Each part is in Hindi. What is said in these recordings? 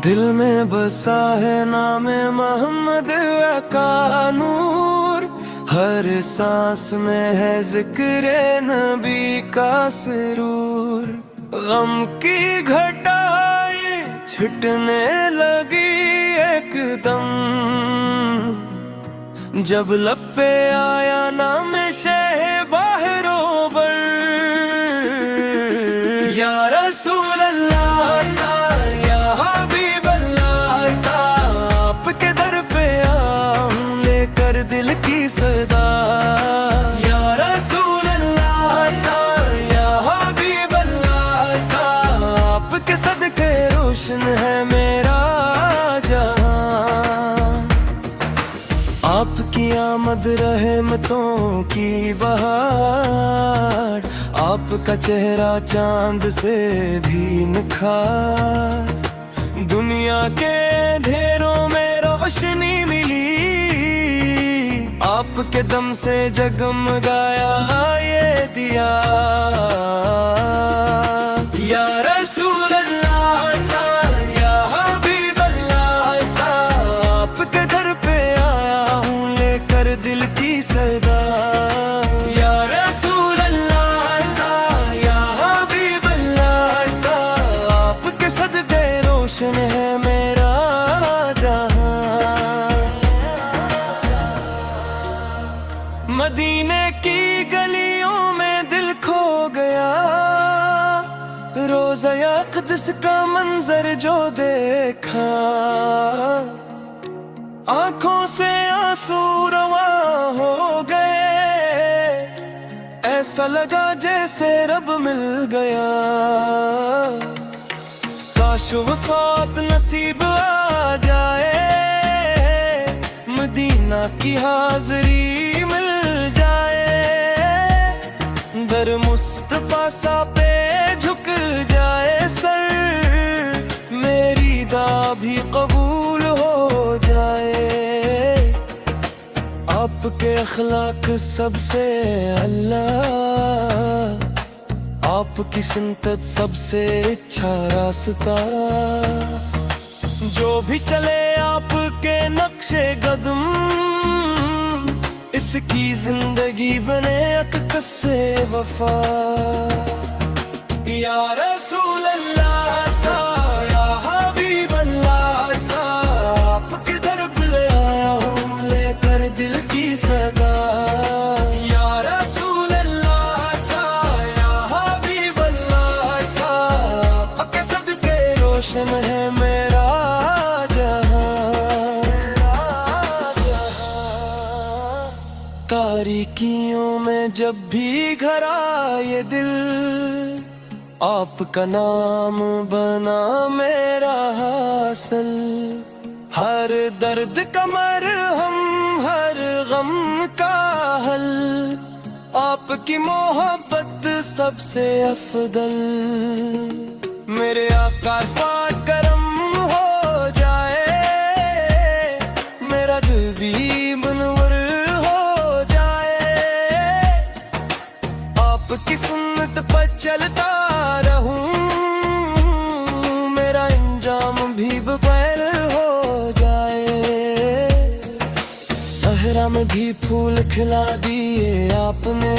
दिल में बसा है नाम मोहम्मद का नूर, हर सांस में है जिक्र नबी का सुरूर। गम की घटाएं छिटने लगी एकदम, जब लब पे आया नाम शह बहरोबर। या रसूल अल्लाह या हबीब अल्लाह, आपके दर पे आऊं लेकर दिल की सदा। या रसूल अल्लाह या हबीब अल्लाह, आपके सदके रोशन है मेरा जहां। आपकी आमद रहमतों की बहार, आपका चेहरा चांद से भी निखार। दुनिया के अंधेरों में रोशनी मिली, आपके दम से जगमगाया ये दिया। या रसूल अल्लाह या हबीब अल्लाह, आपके दर पे आया हूँ लेकर दिल की सदा। या रसूल अल्लाह या हबीब अल्लाह, आपके सदके रोशन है मेरा जहां। मदीने की गलियों में दिल खो गया, रोज़ा क़ुद्स का मंजर जो देखा। आंखों से आंसू रवा हो गए, ऐसा लगा जैसे रब मिल गया। काश वो साथ नसीब आ जाए, मदीना की हाज़री मिल जाए। दर मुस्तफा सा पे झुक जाए सर, मेरी दा भी कबूल हो जाए। आपके अखलाक सबसे अल्लाह, आपकी सुन्नत सबसे अच्छा रास्ता। जो भी चले आपके नक्शे कदम, इसकी जिंदगी बने अक़स से वफा। या रसूल अल्लाह या हबीब अल्लाह, आपके दर पे आया हूँ लेकर दिल की सदा। या रसूल अल्लाह या हबीब अल्लाह, आपके सदके रोशन है मेरा तारीकियों में जब भी घर आए दिल, आपका नाम बना मेरा हासिल। हर दर्द का मरहम, हर गम का हल, आपकी मोहब्बत सबसे अफदल। मेरे आका साथ करम हो जाए, मेरा दिल भी मुनव्वर की सुन्नत पर चलता रहूं। मेरा अंजाम भी बगैर हो जाए। सहरा में भी फूल खिला दिए आपने,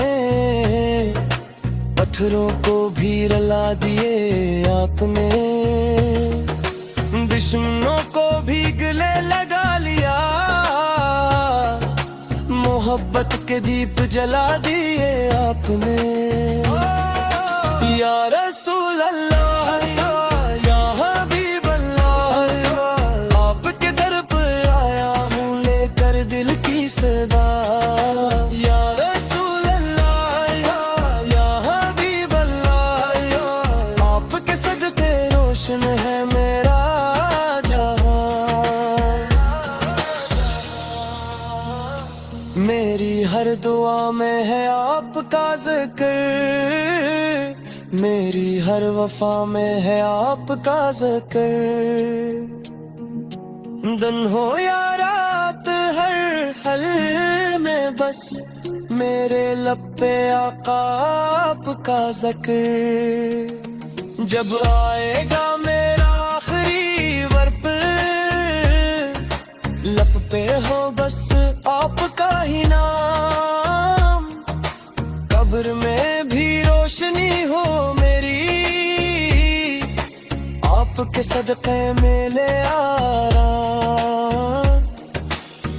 पत्थरों को भी रुला दिए आपने। दुश्मनों को भी गले लगा लिया, मोहब्बत के दीप जला दिए आपने। या रसूल अल्लाह या हबीब अल्लाह, आपके दर पे आया हूँ लेकर दिल की सदा। या रसूल अल्लाह या हबीब अल्लाह, आपके सदके रोशन है मेरा मेरी हर दुआ में है आपका जिक्र, मेरी हर वफा में है आपका जिक्र। दिन हो या रात हर हल में बस मेरे लब पे आका आपका जिक्र। जब आएगा मेरा आखिरी वक्त लब पे हो बस आपका ही नाम, कब्र में भी रोशनी हो मेरी, आपके सदक़े में ले आराम।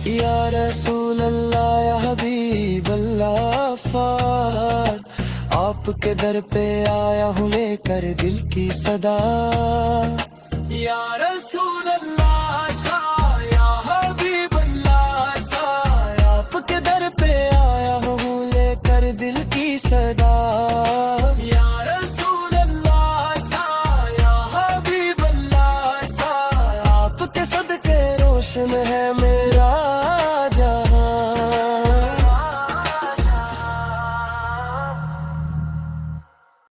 या रसूल अल्लाह या हबीब अल्लाह फार, आपके दर पे आया हूँ लेकर दिल की सदा। या रसूल अल्लाह